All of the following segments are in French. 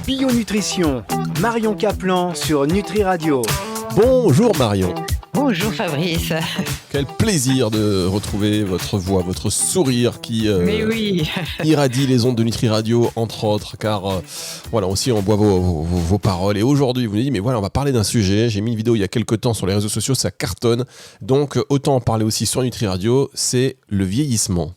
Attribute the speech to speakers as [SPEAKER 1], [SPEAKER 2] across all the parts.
[SPEAKER 1] Bio Nutrition, Marion Caplan sur Nutri Radio.
[SPEAKER 2] Bonjour Marion.
[SPEAKER 3] Bonjour Fabrice.
[SPEAKER 2] Quel plaisir de retrouver votre voix, votre sourire qui
[SPEAKER 3] Mais oui.
[SPEAKER 2] irradie les ondes de Nutri Radio, entre autres, car voilà, aussi on boit vos paroles. Et aujourd'hui, vous nous dites, mais voilà, on va parler d'un sujet. J'ai mis une vidéo il y a quelques temps sur les réseaux sociaux, ça cartonne. Donc autant en parler aussi sur Nutri Radio, c'est le vieillissement.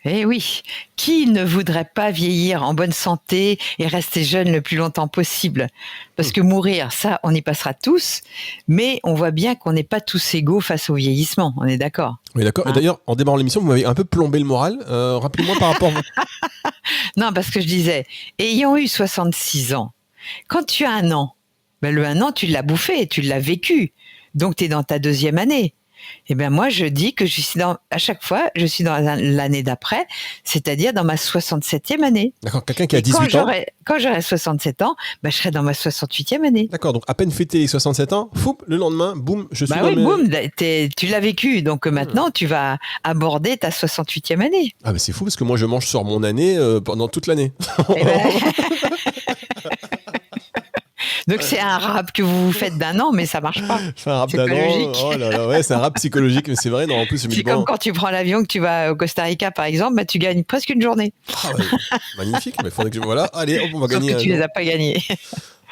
[SPEAKER 3] Eh oui, qui ne voudrait pas vieillir en bonne santé et rester jeune le plus longtemps possible ? Parce que mourir, ça, on y passera tous, mais on voit bien qu'on n'est pas tous égaux face au vieillissement, on est d'accord ?
[SPEAKER 2] Oui, d'accord.
[SPEAKER 3] Hein ?
[SPEAKER 2] Et d'ailleurs, en démarrant l'émission, vous m'avez un peu plombé le moral. Rappelez-moi par rapport...
[SPEAKER 3] Non, parce que je disais, ayant eu 66 ans, quand tu as un an, le un an, tu l'as bouffé, tu l'as vécu, donc tu es dans ta deuxième année. Eh bien, moi, je dis que à chaque fois, je suis dans l'année d'après, c'est-à-dire dans ma 67e année.
[SPEAKER 2] D'accord, quelqu'un qui a 18 ans.
[SPEAKER 3] Quand j'aurai 67 ans, je serai dans ma 68e année.
[SPEAKER 2] D'accord, donc à peine fêté les 67 ans, fou, le lendemain, boum, je suis
[SPEAKER 3] boum, tu l'as vécu. Donc maintenant, tu vas aborder ta 68e année.
[SPEAKER 2] Ah, mais c'est fou parce que moi, je mange sur mon année pendant toute l'année.
[SPEAKER 3] Donc c'est un rap que vous faites d'un an, mais ça marche pas.
[SPEAKER 2] C'est un rap d'un an. Oh là là, ouais, c'est un rap psychologique, mais c'est vrai. Non, en plus,
[SPEAKER 3] c'est comme quand tu prends l'avion, que tu vas au Costa Rica, par exemple, tu gagnes presque une journée.
[SPEAKER 2] Ah ouais, magnifique. Mais faudrait que voilà, allez, hop, on va gagner.
[SPEAKER 3] Sauf que tu les as pas gagnés.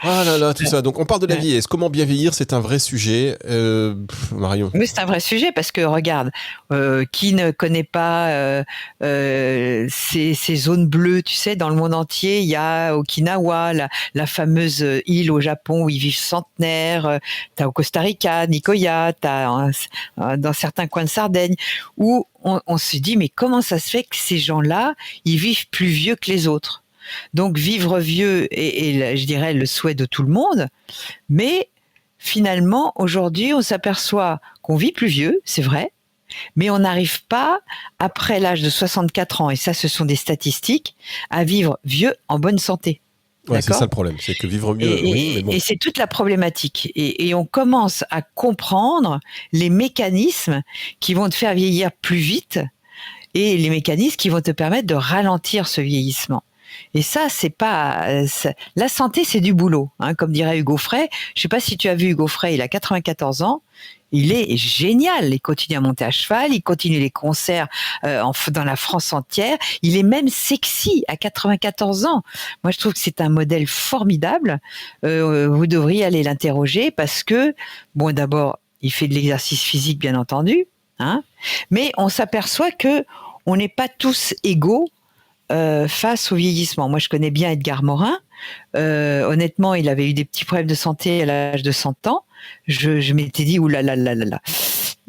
[SPEAKER 2] Ah là là, tout ça. Donc on parle de la vieillesse. Comment bien vieillir, c'est un vrai sujet, Marion.
[SPEAKER 3] Mais c'est un vrai sujet parce que regarde, qui ne connaît pas ces zones bleues, tu sais, dans le monde entier, il y a Okinawa, la fameuse île au Japon où ils vivent centenaires. T'as au Costa Rica, Nicoya, t'as dans certains coins de Sardaigne où on se dit mais comment ça se fait que ces gens-là, ils vivent plus vieux que les autres ? Donc vivre vieux est, je dirais, le souhait de tout le monde, mais finalement, aujourd'hui, on s'aperçoit qu'on vit plus vieux, c'est vrai, mais on n'arrive pas, après l'âge de 64 ans, et ça, ce sont des statistiques, à vivre vieux en bonne santé.
[SPEAKER 2] Ouais, c'est ça le problème, c'est que vivre mieux, oui, mais bon.
[SPEAKER 3] Et c'est toute la problématique. Et on commence à comprendre les mécanismes qui vont te faire vieillir plus vite et les mécanismes qui vont te permettre de ralentir ce vieillissement. Et ça, c'est pas la santé, c'est du boulot, hein, comme dirait Hugo Frey. Je sais pas si tu as vu Hugo Frey, il a 94 ans. Il est génial. Il continue à monter à cheval, il continue les concerts dans la France entière. Il est même sexy à 94 ans. Moi, je trouve que c'est un modèle formidable. Vous devriez aller l'interroger parce que, bon, d'abord, il fait de l'exercice physique, bien entendu, hein, mais on s'aperçoit que on n'est pas tous égaux face au vieillissement. Moi, je connais bien Edgar Morin. Honnêtement, il avait eu des petits problèmes de santé à l'âge de 100 ans. Je m'étais dit, oulala.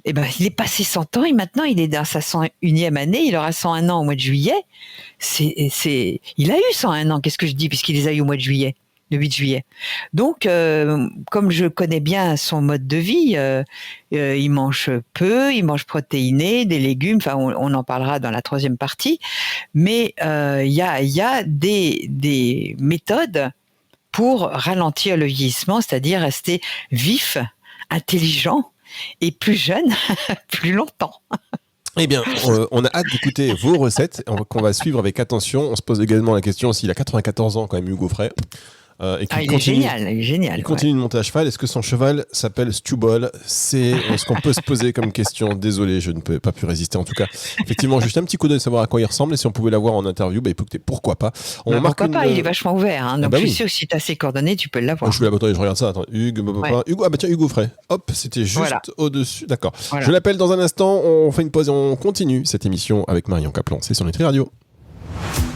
[SPEAKER 3] Eh ben, il est passé 100 ans et maintenant, il est dans sa 101e année. Il aura 101 ans au mois de juillet. Il a eu 101 ans. Qu'est-ce que je dis puisqu'il les a eu au mois de juillet, le 8 juillet. Donc, comme je connais bien son mode de vie, il mange peu, il mange protéiné, des légumes, enfin on en parlera dans la troisième partie, mais il y a des méthodes pour ralentir le vieillissement, c'est-à-dire rester vif, intelligent et plus jeune plus longtemps.
[SPEAKER 2] Eh bien, on a hâte d'écouter vos recettes qu'on va suivre avec attention. On se pose également la question s'il a 94 ans quand même, Hugo Frey.
[SPEAKER 3] Il est génial.
[SPEAKER 2] Il continue de monter à cheval. Est-ce que son cheval s'appelle Stubol ? C'est ce qu'on peut se poser comme question. Désolé, je ne peux pas pu résister. En tout cas, effectivement, juste un petit coup d'œil, savoir à quoi il ressemble. Et si on pouvait l'avoir en interview, écoutez, pourquoi pas.
[SPEAKER 3] Pourquoi pas, il est vachement ouvert. Hein, donc je suis sûr que si tu as ses coordonnées, tu peux l'avoir.
[SPEAKER 2] Je suis là, je regarde ça. Attends, Hugo Frey. Hop, c'était juste au-dessus. D'accord. Voilà. Je l'appelle dans un instant. On fait une pause et on continue cette émission avec Marion Caplan. C'est sur Nutri Radio.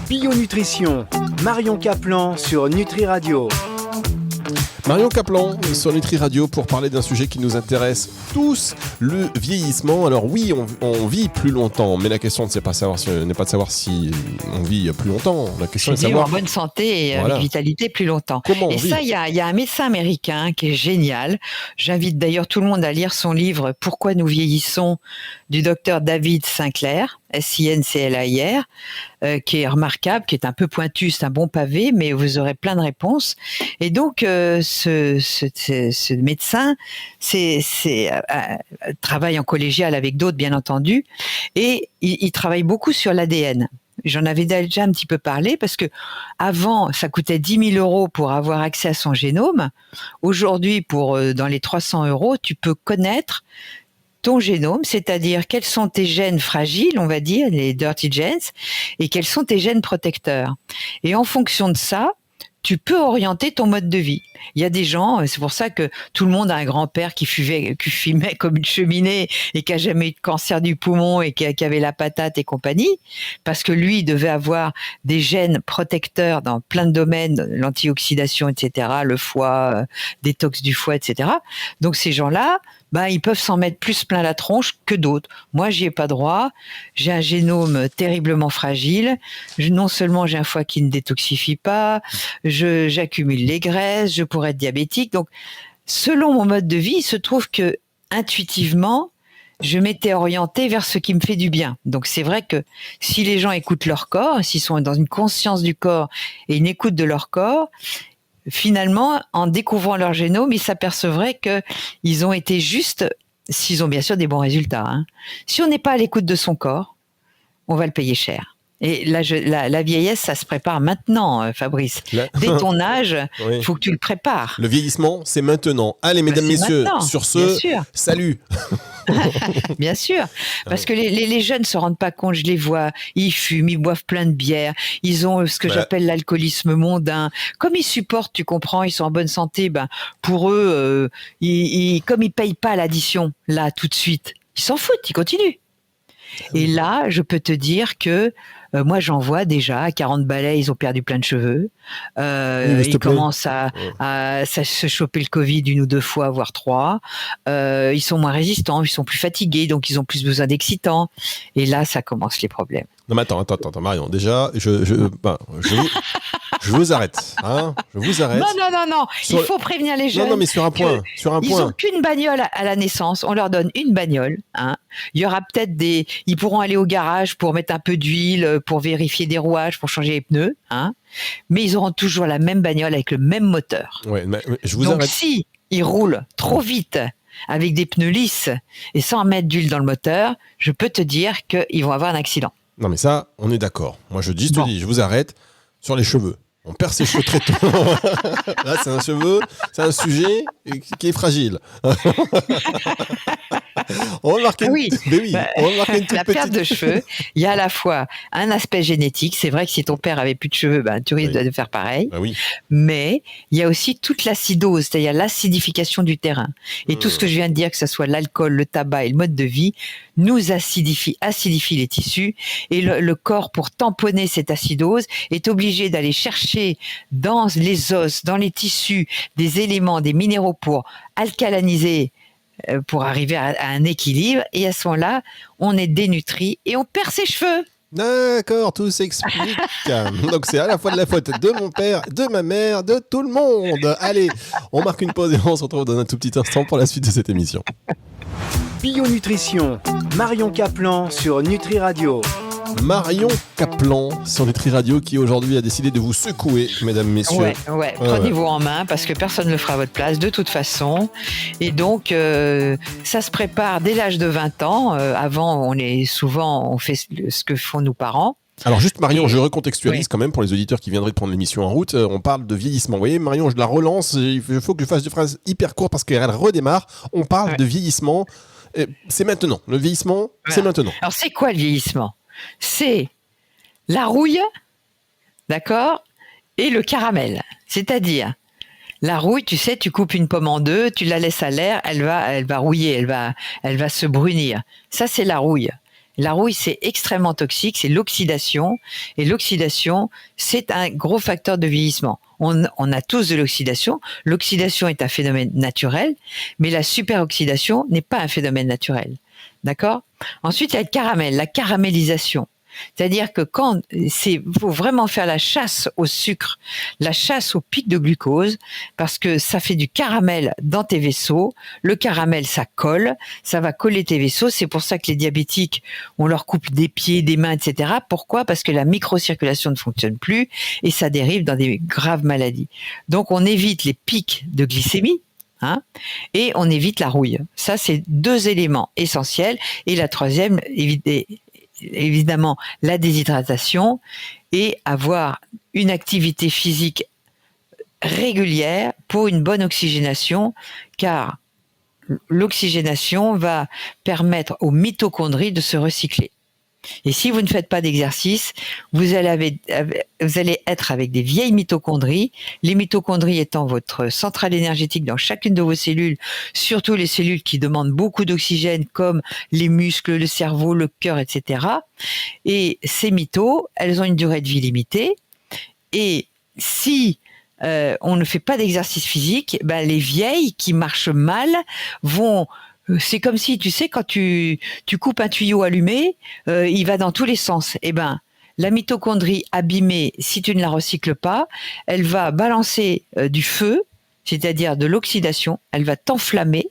[SPEAKER 1] Bio Nutrition, Marion Caplan sur Nutri Radio.
[SPEAKER 2] Marion Caplan sur Nutri Radio pour parler d'un sujet qui nous intéresse tous, le vieillissement. Alors oui, on vit plus longtemps, mais la question n'est pas de savoir si on vit plus longtemps. La question est de savoir
[SPEAKER 3] en bonne santé et avec vitalité plus longtemps.
[SPEAKER 2] Comment on vit.
[SPEAKER 3] Ça, il y a un médecin américain qui est génial. J'invite d'ailleurs tout le monde à lire son livre « Pourquoi nous vieillissons » du docteur David Sinclair, Sinclair, qui est remarquable, qui est un peu pointu, c'est un bon pavé, mais vous aurez plein de réponses. Et donc, ce médecin travaille en collégial avec d'autres, bien entendu, et il travaille beaucoup sur l'ADN. J'en avais déjà un petit peu parlé parce que avant, ça coûtait 10 000 euros pour avoir accès à son génome. Aujourd'hui, dans les 300 euros, tu peux connaître ton génome, c'est-à-dire quels sont tes gènes fragiles, on va dire, les dirty genes, et quels sont tes gènes protecteurs. Et en fonction de ça, tu peux orienter ton mode de vie. Il y a des gens, c'est pour ça que tout le monde a un grand-père qui fumait comme une cheminée et qui a jamais eu de cancer du poumon et qui avait la patate et compagnie, parce que lui, il devait avoir des gènes protecteurs dans plein de domaines, l'antioxydation, etc., le foie, détox du foie, etc. Donc ces gens-là, ils peuvent s'en mettre plus plein la tronche que d'autres. Moi, j'y ai pas droit. J'ai un génome terriblement fragile. Non seulement j'ai un foie qui ne détoxifie pas, j'accumule les graisses, je pourrais être diabétique. Donc, selon mon mode de vie, il se trouve que intuitivement, je m'étais orientée vers ce qui me fait du bien. Donc, c'est vrai que si les gens écoutent leur corps, s'ils sont dans une conscience du corps et une écoute de leur corps, finalement, en découvrant leur génome, ils s'apercevraient qu'ils ont été justes, s'ils ont bien sûr des bons résultats. Hein. Si on n'est pas à l'écoute de son corps, on va le payer cher. Et la vieillesse, ça se prépare maintenant, Fabrice. Dès ton âge, il faut que tu le prépares.
[SPEAKER 2] Le vieillissement, c'est maintenant. Allez, mesdames, messieurs,
[SPEAKER 3] maintenant,
[SPEAKER 2] sur ce, salut.
[SPEAKER 3] Bien sûr, parce que les jeunes ne se rendent pas compte, je les vois, ils fument, ils boivent plein de bière, ils ont ce que j'appelle l'alcoolisme mondain. Comme ils supportent, tu comprends, ils sont en bonne santé, pour eux, comme ils payent pas l'addition, là, tout de suite, ils s'en foutent, ils continuent. Et là, je peux te dire que moi, j'en vois déjà, à 40 balais, ils ont perdu plein de cheveux. Ils commencent à se choper le Covid 1 ou 2 fois, voire 3. Ils sont moins résistants, ils sont plus fatigués, donc ils ont plus besoin d'excitants. Et là, ça commence les problèmes.
[SPEAKER 2] Non, mais attends, Marion. Déjà, je vous arrête. Hein, je vous arrête.
[SPEAKER 3] Non. Il faut prévenir les jeunes.
[SPEAKER 2] Non, mais sur un point.
[SPEAKER 3] Ils n'ont qu'une bagnole à la naissance. On leur donne une bagnole. Hein. Il y aura peut-être ils pourront aller au garage pour mettre un peu d'huile, pour vérifier des rouages, pour changer les pneus. Hein. Mais ils auront toujours la même bagnole avec le même moteur.
[SPEAKER 2] Ouais, mais je vous
[SPEAKER 3] Donc,
[SPEAKER 2] arrête.
[SPEAKER 3] si ils roulent trop vite avec des pneus lisses et sans mettre d'huile dans le moteur, je peux te dire qu'ils vont avoir un accident.
[SPEAKER 2] Non, mais ça, on est d'accord. Moi, je dis, je vous arrête sur les cheveux. On perd ses cheveux très tôt. Là, c'est un sujet qui est fragile. On va marquer
[SPEAKER 3] on va marquer
[SPEAKER 2] une toute
[SPEAKER 3] la perte de cheveux. Il y a à la fois un aspect génétique. C'est vrai que si ton père avait plus de cheveux, tu risques de faire pareil.
[SPEAKER 2] Oui.
[SPEAKER 3] Mais il y a aussi toute l'acidose, c'est-à-dire l'acidification du terrain. Et tout ce que je viens de dire, que ce soit l'alcool, le tabac et le mode de vie, nous acidifie les tissus. Et le corps, pour tamponner cette acidose, est obligé d'aller chercher dans les os, dans les tissus, des éléments, des minéraux pour alcaliniser, pour arriver à un équilibre. Et à ce moment-là, on est dénutri et on perd ses cheveux.
[SPEAKER 2] D'accord, tout s'explique. Donc c'est à la fois de la faute de mon père, de ma mère, de tout le monde. Allez, on marque une pause et on se retrouve dans un tout petit instant pour la suite de cette émission.
[SPEAKER 1] Bio-nutrition, Marion Caplan sur Nutri Radio.
[SPEAKER 2] Marion Caplan sur Nutri Radio qui aujourd'hui a décidé de vous secouer, mesdames, messieurs.
[SPEAKER 3] Ouais. Prenez-vous en main parce que personne ne le fera à votre place de toute façon. Et donc, ça se prépare dès l'âge de 20 ans. Avant, on fait ce que font nos parents.
[SPEAKER 2] Alors juste Marion, je recontextualise quand même pour les auditeurs qui viendraient de prendre l'émission en route. On parle de vieillissement. Vous voyez Marion, je la relance. Il faut que je fasse des phrases hyper courtes parce qu'elle redémarre. On parle de vieillissement. C'est maintenant. Le vieillissement, c'est maintenant.
[SPEAKER 3] Alors c'est quoi le vieillissement ? C'est la rouille, d'accord, et le caramel. C'est-à-dire, la rouille, tu sais, tu coupes une pomme en deux, tu la laisses à l'air, elle va rouiller, elle va se brunir. Ça, c'est la rouille. La rouille, c'est extrêmement toxique, c'est l'oxydation. Et l'oxydation, c'est un gros facteur de vieillissement. On a tous de l'oxydation. L'oxydation est un phénomène naturel, mais la superoxydation n'est pas un phénomène naturel. D'accord ? Ensuite, il y a le caramel, la caramélisation. C'est-à-dire que faut vraiment faire la chasse au sucre, la chasse au pic de glucose, parce que ça fait du caramel dans tes vaisseaux. Le caramel, ça colle, ça va coller tes vaisseaux. C'est pour ça que les diabétiques, on leur coupe des pieds, des mains, etc. Pourquoi ? Parce que la microcirculation ne fonctionne plus et ça dérive dans des graves maladies. Donc, on évite les pics de glycémie. Et on évite la rouille. Ça, c'est 2 éléments essentiels. Et la troisième, évidemment la déshydratation et avoir une activité physique régulière pour une bonne oxygénation, car l'oxygénation va permettre aux mitochondries de se recycler. Et si vous ne faites pas d'exercice, vous allez être avec des vieilles mitochondries, les mitochondries étant votre centrale énergétique dans chacune de vos cellules, surtout les cellules qui demandent beaucoup d'oxygène comme les muscles, le cerveau, le cœur, etc. Et ces mitos, elles ont une durée de vie limitée. Et si on ne fait pas d'exercice physique, les vieilles qui marchent mal vont... C'est comme si, tu sais, quand tu coupes un tuyau allumé, il va dans tous les sens. La mitochondrie abîmée, si tu ne la recycles pas, elle va balancer du feu, c'est-à-dire de l'oxydation, elle va t'enflammer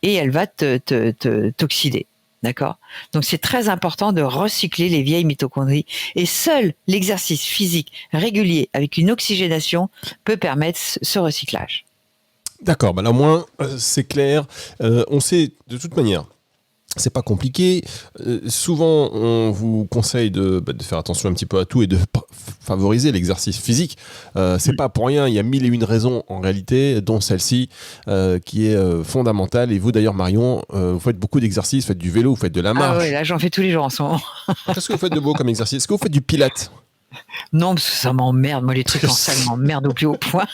[SPEAKER 3] et elle va t'oxyder. D'accord ? Donc c'est très important de recycler les vieilles mitochondries. Et seul l'exercice physique régulier avec une oxygénation peut permettre ce recyclage.
[SPEAKER 2] D'accord, là au moins c'est clair. On sait de toute manière, c'est pas compliqué. Souvent on vous conseille de faire attention un petit peu à tout et de favoriser l'exercice physique. C'est pas pour rien, il y a 1001 raisons en réalité, dont celle-ci qui est fondamentale. Et vous d'ailleurs Marion, vous faites beaucoup d'exercices, vous faites du vélo, vous faites de la marche.
[SPEAKER 3] Ah ouais, là j'en fais tous les jours en ce moment.
[SPEAKER 2] Qu'est-ce que vous faites de beau comme exercice ? Est-ce que vous faites du pilates ?
[SPEAKER 3] Non, parce que ça m'emmerde. Moi, les trucs en salle m'emmerdent au plus haut point.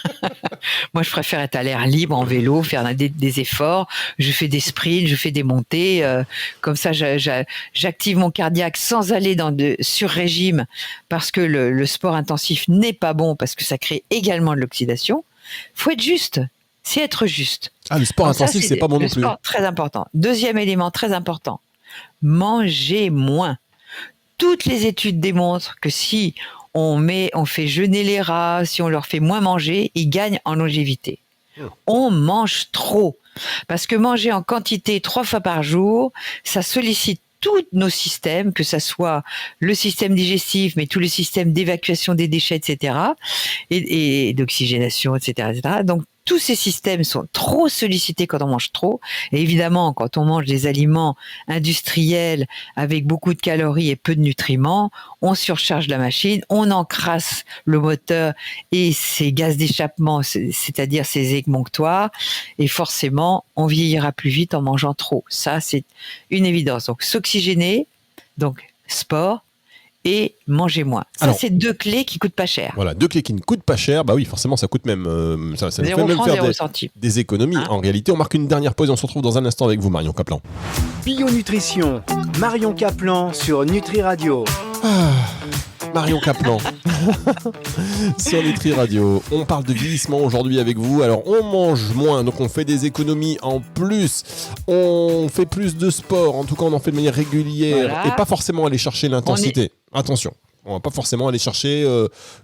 [SPEAKER 3] Moi, je préfère être à l'air libre, en vélo, faire des efforts. Je fais des sprints, je fais des montées. Comme ça, j'active mon cardiaque sans aller dans de sur-régime, parce que le sport intensif n'est pas bon, parce que ça crée également de l'oxydation. Faut être juste. C'est être juste.
[SPEAKER 2] Ah, le sport intensif, c'est pas bon non plus.
[SPEAKER 3] Le sport, très important. Deuxième élément très important. Manger moins. Toutes les études démontrent que si on fait jeûner les rats, si on leur fait moins manger, ils gagnent en longévité. On mange trop. Parce que manger en quantité 3 fois par jour, ça sollicite tous nos systèmes, que ça soit le système digestif, mais tous les systèmes d'évacuation des déchets, etc., et d'oxygénation, etc., etc. Donc, tous ces systèmes sont trop sollicités quand on mange trop. Et évidemment, quand on mange des aliments industriels avec beaucoup de calories et peu de nutriments, on surcharge la machine, on encrasse le moteur et ses gaz d'échappement, c'est-à-dire ses émonctoires. Et forcément, on vieillira plus vite en mangeant trop. Ça, c'est une évidence. Donc, s'oxygéner, donc sport, et manger moins. Ça, c'est 2 clés qui coûtent pas cher.
[SPEAKER 2] Voilà, 2 clés qui ne coûtent pas cher. Bah oui, forcément, ça coûte même. Ça nous fait même faire des économies. En réalité, on marque une dernière pause et on se retrouve dans un instant avec vous, Marion Caplan.
[SPEAKER 1] Bio-nutrition, Marion Caplan sur Nutri Radio.
[SPEAKER 2] Marion Caplan sur Nutri Radio. On parle de vieillissement aujourd'hui avec vous. Alors on mange moins, donc on fait des économies en plus. On fait plus de sport, en tout cas on en fait de manière régulière, voilà. Et pas forcément aller chercher l'intensité. Attention, on va pas forcément aller chercher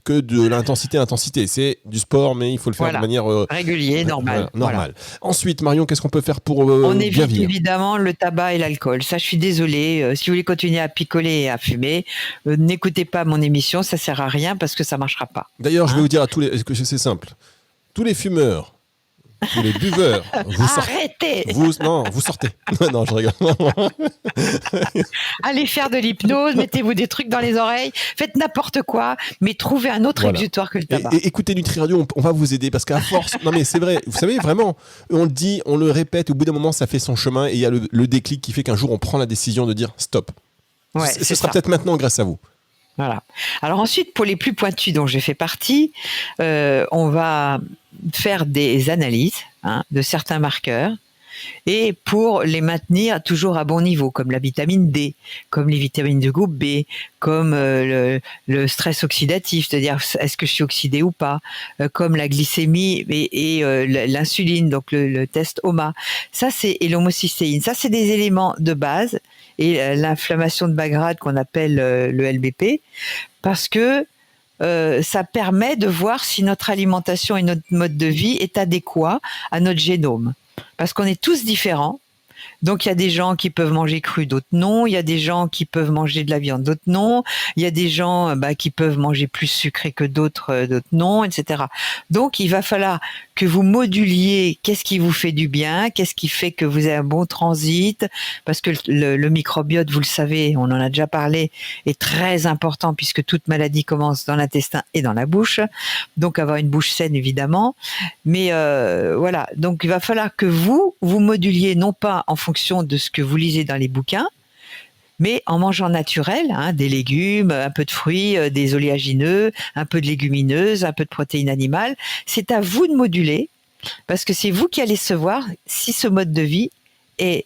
[SPEAKER 2] que de l'intensité. C'est du sport, mais il faut le faire de manière
[SPEAKER 3] régulière, normale.
[SPEAKER 2] Normale. Ensuite, Marion, qu'est-ce qu'on peut faire pour
[SPEAKER 3] on
[SPEAKER 2] bien
[SPEAKER 3] évite
[SPEAKER 2] vivre ?
[SPEAKER 3] Évidemment le tabac et l'alcool. Ça, je suis désolée. Si vous voulez continuer à picoler et à fumer, n'écoutez pas mon émission. Ça sert à rien parce que ça marchera pas.
[SPEAKER 2] D'ailleurs, je vais vous dire à tous les, que c'est simple. Tous les fumeurs, tous les buveurs, vous sortez.
[SPEAKER 3] Arrêtez.
[SPEAKER 2] Vous sortez. Non, je rigole.
[SPEAKER 3] Allez faire de l'hypnose, mettez-vous des trucs dans les oreilles, faites n'importe quoi, mais trouvez un autre exutoire que le tabac.
[SPEAKER 2] Et écoutez Nutri Radio, on va vous aider parce qu'à force, non mais c'est vrai, vous savez vraiment, on le dit, on le répète, au bout d'un moment ça fait son chemin et il y a le déclic qui fait qu'un jour on prend la décision de dire stop.
[SPEAKER 3] Ouais,
[SPEAKER 2] ce sera peut-être maintenant grâce à vous.
[SPEAKER 3] Voilà. Alors ensuite, pour les plus pointus dont j'ai fait partie, on va faire des analyses de certains marqueurs et pour les maintenir toujours à bon niveau, comme la vitamine D, comme les vitamines de groupe B, comme le stress oxydatif, c'est-à-dire est-ce que je suis oxydé ou pas, comme la glycémie et l'insuline, donc le test OMA. Ça, et l'homocystéine. Ça, c'est des éléments de base. Et l'inflammation de bas grade qu'on appelle le LBP, parce que ça permet de voir si notre alimentation et notre mode de vie est adéquat à notre génome. Parce qu'on est tous différents, Donc il y a des gens qui peuvent manger cru, d'autres non. Il y a des gens qui peuvent manger de la viande, d'autres non. Il y a des gens qui peuvent manger plus sucré que d'autres non, etc. Donc il va falloir que vous moduliez qu'est-ce qui vous fait du bien, qu'est-ce qui fait que vous avez un bon transit, parce que le microbiote, vous le savez, on en a déjà parlé, est très important puisque toute maladie commence dans l'intestin et dans la bouche. Donc avoir une bouche saine évidemment, mais voilà. Donc il va falloir que vous moduliez non pas en fonction de ce que vous lisez dans les bouquins, mais en mangeant naturel, des légumes, un peu de fruits, des oléagineux, un peu de légumineuses, un peu de protéines animales. C'est à vous de moduler, parce que c'est vous qui allez savoir si ce mode de vie est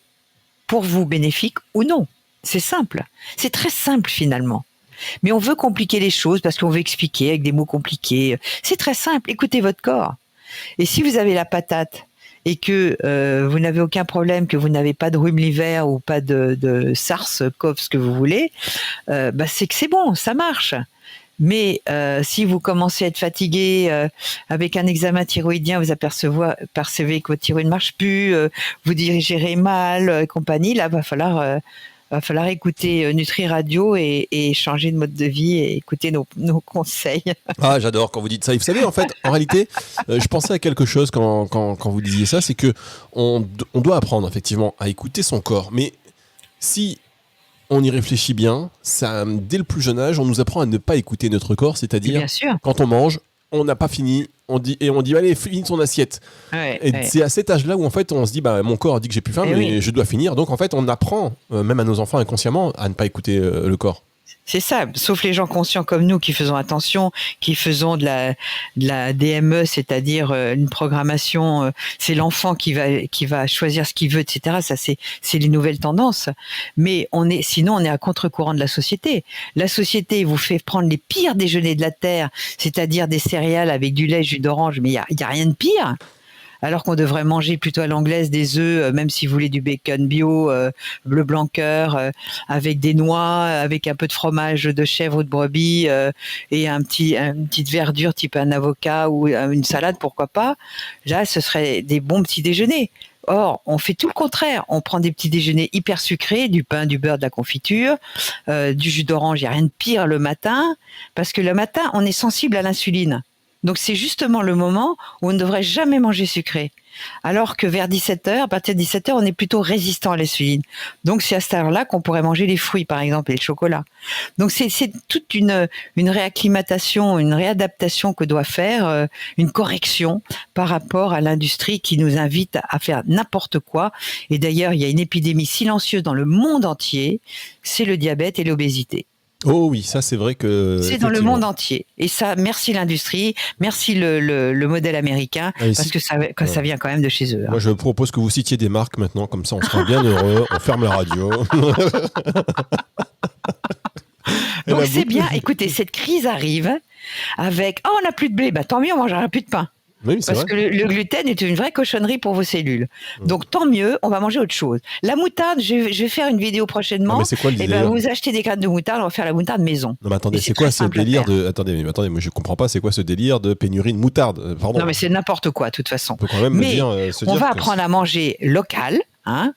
[SPEAKER 3] pour vous bénéfique ou non. C'est simple. C'est très simple finalement. Mais on veut compliquer les choses parce qu'on veut expliquer avec des mots compliqués. C'est très simple. Écoutez votre corps. Et si vous avez la patate et que vous n'avez aucun problème, que vous n'avez pas de rhume l'hiver ou pas de SARS, CoV, ce que vous voulez, c'est que c'est bon, ça marche. Mais si vous commencez à être fatigué avec un examen thyroïdien, vous percevez que votre thyroïde ne marche plus, vous digérez mal et compagnie, là, va falloir écouter Nutri Radio et changer de mode de vie et écouter nos conseils.
[SPEAKER 2] Ah, j'adore quand vous dites ça. Et vous savez, en fait, en réalité, je pensais à quelque chose quand vous disiez ça, c'est que on doit apprendre effectivement à écouter son corps. Mais si on y réfléchit bien, ça, dès le plus jeune âge, on nous apprend à ne pas écouter notre corps, c'est-à-dire quand on mange, on n'a pas fini, on dit allez, finis ton assiette. C'est à cet âge-là où en fait on se dit mon corps dit que j'ai plus faim, mais je dois finir. Donc en fait on apprend même à nos enfants inconsciemment à ne pas écouter le corps.
[SPEAKER 3] C'est ça, sauf les gens conscients comme nous qui faisons attention, qui faisons de la DME, c'est-à-dire une programmation, c'est l'enfant qui va choisir ce qu'il veut, etc. Ça, c'est les nouvelles tendances. Mais sinon on est à contre-courant de la société. La société vous fait prendre les pires déjeuners de la terre, c'est-à-dire des céréales avec du lait, jus d'orange, mais il y a rien de pire. Alors qu'on devrait manger plutôt à l'anglaise des œufs, même si vous voulez du bacon bio, bleu blanc cœur, avec des noix, avec un peu de fromage de chèvre ou de brebis et une petite verdure type un avocat ou une salade, pourquoi pas. Là, ce serait des bons petits déjeuners. Or, on fait tout le contraire. On prend des petits déjeuners hyper sucrés, du pain, du beurre, de la confiture, du jus d'orange. Il n'y a rien de pire le matin, parce que le matin, on est sensible à l'insuline. Donc c'est justement le moment où on ne devrait jamais manger sucré. Alors que vers 17h, à partir de 17h, on est plutôt résistant à l'insuline. Donc c'est à cette heure-là qu'on pourrait manger les fruits, par exemple, et le chocolat. Donc c'est toute une réacclimatation, une réadaptation que doit faire, une correction par rapport à l'industrie qui nous invite à faire n'importe quoi. Et d'ailleurs, il y a une épidémie silencieuse dans le monde entier, c'est le diabète et l'obésité.
[SPEAKER 2] Oh oui, ça c'est vrai que...
[SPEAKER 3] C'est dans le monde entier. Et ça, merci l'industrie, merci le modèle américain, parce que ça vient quand même de chez eux.
[SPEAKER 2] Moi je propose que vous citiez des marques maintenant, comme ça on sera bien heureux, on ferme la radio.
[SPEAKER 3] Donc c'est bien, écoutez, cette crise arrive avec « Oh, on n'a plus de blé, tant mieux, on mangera plus de pain ».
[SPEAKER 2] Oui, parce
[SPEAKER 3] vrai. Que le gluten est une vraie cochonnerie pour vos cellules. Donc tant mieux, on va manger autre chose. La moutarde, je vais faire une vidéo prochainement.
[SPEAKER 2] Mais c'est quoi l'idée ?
[SPEAKER 3] Vous achetez des graines de moutarde, on va faire la moutarde maison.
[SPEAKER 2] Non mais attendez, c'est quoi ce délire de... Attendez, moi je comprends pas, c'est quoi ce délire de pénurie de moutarde ? Pardon.
[SPEAKER 3] Non mais c'est n'importe quoi, de toute façon.
[SPEAKER 2] On peut quand même
[SPEAKER 3] on va apprendre à manger local.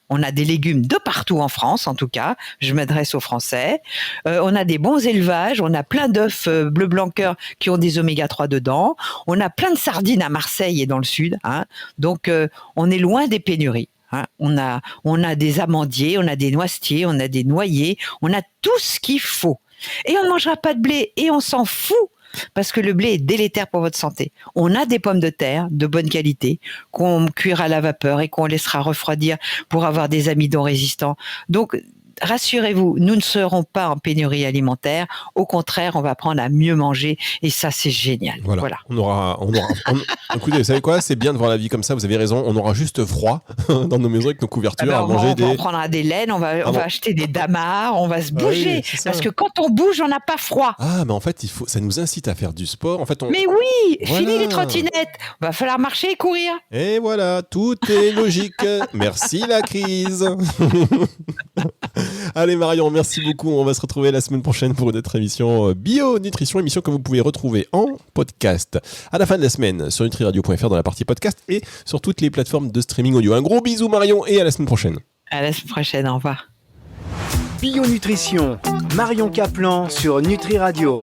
[SPEAKER 3] On a des légumes de partout en France, en tout cas. Je m'adresse aux Français. On a des bons élevages. On a plein d'œufs bleu blanc cœur qui ont des oméga 3 dedans. On a plein de sardines à Marseille et dans le sud. Donc, on est loin des pénuries. On a des amandiers, on a des noisetiers, on a des noyers. On a tout ce qu'il faut. Et on ne mangera pas de blé. Et on s'en fout. Parce que le blé est délétère pour votre santé. On a des pommes de terre de bonne qualité qu'on cuira à la vapeur et qu'on laissera refroidir pour avoir des amidons résistants. Donc, rassurez-vous, nous ne serons pas en pénurie alimentaire. Au contraire, on va apprendre à mieux manger et ça, c'est génial.
[SPEAKER 2] Voilà. Écoutez, vous savez quoi ? C'est bien de voir la vie comme ça. Vous avez raison. On aura juste froid dans nos maisons avec nos couvertures à manger
[SPEAKER 3] on prendra des laines, on va acheter des damars, on va se bouger. Parce que quand on bouge, on n'a pas froid.
[SPEAKER 2] Ah, mais en fait, ça nous incite à faire du sport. En fait,
[SPEAKER 3] Mais oui, fini les trottinettes. Va falloir marcher et courir.
[SPEAKER 2] Et voilà, tout est logique. Merci la crise. Allez Marion, merci beaucoup. On va se retrouver la semaine prochaine pour une autre émission Bio Nutrition, émission que vous pouvez retrouver en podcast à la fin de la semaine sur nutriradio.fr dans la partie podcast et sur toutes les plateformes de streaming audio. Un gros bisou Marion et à la semaine prochaine.
[SPEAKER 3] À la semaine prochaine, au revoir.
[SPEAKER 1] Bio Nutrition, Marion Caplan sur Nutri Radio.